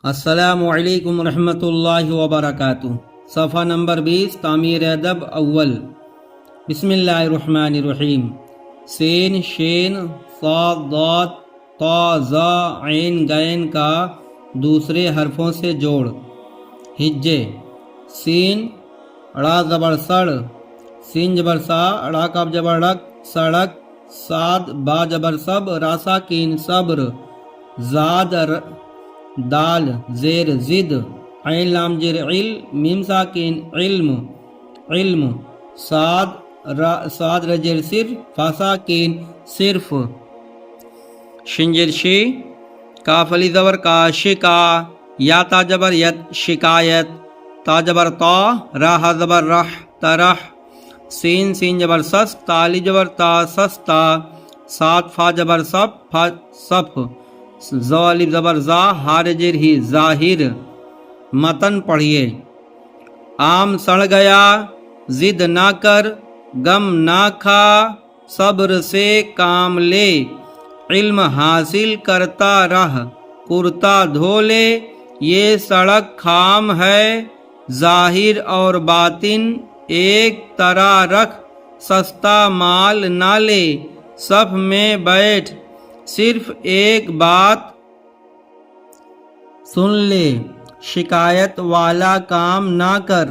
السلام علیکم ورحمۃ اللہ وبرکاتہ۔ صفحہ نمبر 20 تعمیر ادب اول۔ بسم اللہ الرحمن الرحیم۔ سین شین صاد ضاد طا ظا عین غین کا دوسرے حرفوں سے جوڑ۔ ہجے: سین ڑا زبر سڑ، سین جبر سا، ڑا کاف جبر ڑک، سڑک، صاد با جبر سب، را ساکین صبر، زاد دال زیر زد، عین لام جر عل، میم ساکین علم علم، صاد رجر سر، فا ساکین صرف، شنجر شی، کاف علی زبر کا شکا، یا تا جبر ید شکایت، تا جبر تا، را ہا زبر رح ترح، سین سین جبر سس، تالی جبر تا سستا، صاد فا جبر سب فا صف، زو الف زبر زا، ہارجر ہی ظاہر۔ متن پڑھیے۔ آم سڑ گیا، ضد نہ کر، غم نہ کھا، صبر سے کام لے، علم حاصل کرتا رہ، کرتا دھو لے، یہ سڑک خام ہے، ظاہر اور باطن ایک طرح رکھ، سستا مال نہ لے، صف میں بیٹھ، صرف ایک بات سن لے، شکایت والا کام نہ کر۔